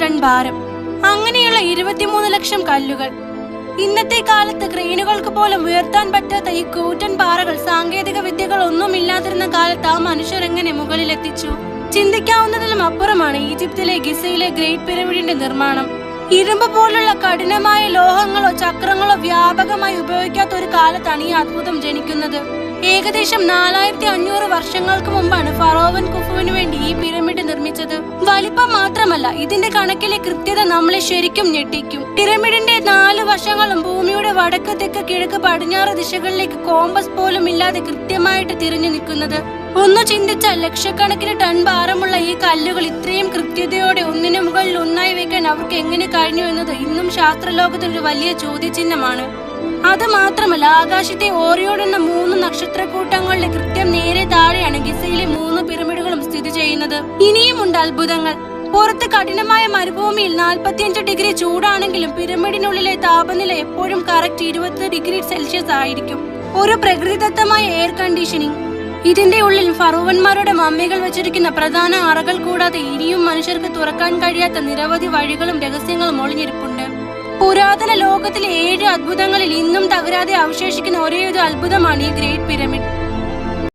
Ton ഭാരം. അങ്ങനെയുള്ള 23 ലക്ഷം കല്ലുകൾ. ഇന്നത്തെ കാലത്ത് ക്രെയിനുകൾക്ക് പോലും ഉയർത്താൻ പറ്റാത്ത ഈ കൂറ്റൻ പാറകൾ സാങ്കേതിക വിദ്യകൾ ഒന്നുമില്ലാതിരുന്ന കാലത്ത് ആ മനുഷ്യർ എങ്ങനെ മുകളിലെത്തിച്ചു? ചിന്തിക്കാവുന്നതിലും അപ്പുറമാണ് ഈജിപ്തിലെ ഗിസയിലെ ഗ്രേറ്റ് പിരമിഡിന്റെ നിർമ്മാണം. ഇരുമ്പ് പോലുള്ള കഠിനമായ ലോഹങ്ങളോ ചക്രങ്ങളോ വ്യാപകമായി ഉപയോഗിക്കാത്ത ഒരു കാലത്താണ് ഈ അത്ഭുതം ജനിക്കുന്നത്. ഏകദേശം 4500 വർഷങ്ങൾക്ക് മുമ്പാണ് ഫറോവൻ കുഫുവിന് വേണ്ടി ഈ പിരമിഡ് നിർമ്മിച്ചത്. വലിപ്പം മാത്രമല്ല, ഇതിന്റെ കണക്കിലെ കൃത്യത നമ്മളെ ശരിക്കും ഞെട്ടിക്കും. പിരമിഡിന്റെ 4 വശങ്ങളും ഭൂമിയുടെ വടക്ക് തെക്ക് കിഴക്ക് പടിഞ്ഞാറ് ദിശകളിലേക്ക് കോമ്പസ് പോലും ഇല്ലാതെ കൃത്യമായിട്ട് തിരിഞ്ഞു നിൽക്കുന്നത്. ഒന്ന് ചിന്തിച്ചാൽ ലക്ഷക്കണക്കിന് ടൺ ഭാരമുള്ള ഈ കല്ലുകൾ ഇത്രയും കൃത്യതയോടെ ഒന്നിനു മുകളിൽ ഒന്നായി വെക്കാൻ അവർക്ക് എങ്ങനെ കഴിഞ്ഞു എന്നത് ഇന്നും ശാസ്ത്രലോകത്തിൽ ഒരു വലിയ ചോദ്യചിഹ്നമാണ്. അത് മാത്രമല്ല, ആകാശത്തെ ഓറിയോൺ എന്ന 3 നക്ഷത്രക്കൂട്ടങ്ങളുടെ കൃത്യം നേരെ താഴെയാണ് ഗിസയിലെ 3 പിരമിഡുകളും സ്ഥിതി ചെയ്യുന്നത്. ഇനിയുമുണ്ട് അത്ഭുതങ്ങൾ. പുറത്ത് കഠിനമായ മരുഭൂമിയിൽ 45 ഡിഗ്രി ചൂടാണെങ്കിലും പിരമിഡിനുള്ളിലെ താപനില എപ്പോഴും കറക്റ്റ് 20 ഡിഗ്രി സെൽഷ്യസ് ആയിരിക്കും. ഒരു പ്രകൃതിദത്തമായ എയർ കണ്ടീഷനിങ്. ഇതിന്റെ ഉള്ളിൽ ഫറോവന്മാരുടെ മമ്മികൾ വെച്ചിരിക്കുന്ന പ്രധാന അറകൾ കൂടാതെ ഇനിയും മനുഷ്യർക്ക് തുറക്കാൻ കഴിയാത്ത നിരവധി വഴികളും രഹസ്യങ്ങളും ഒളിഞ്ഞിരിപ്പുണ്ട്. പുരാതന ലോകത്തിലെ 7 അത്ഭുതങ്ങളിൽ ഇന്നും തകരാതെ അവശേഷിക്കുന്ന ഒരേയൊരു അത്ഭുതമാണ് ഈ ഗ്രേറ്റ് പിരമിഡ്.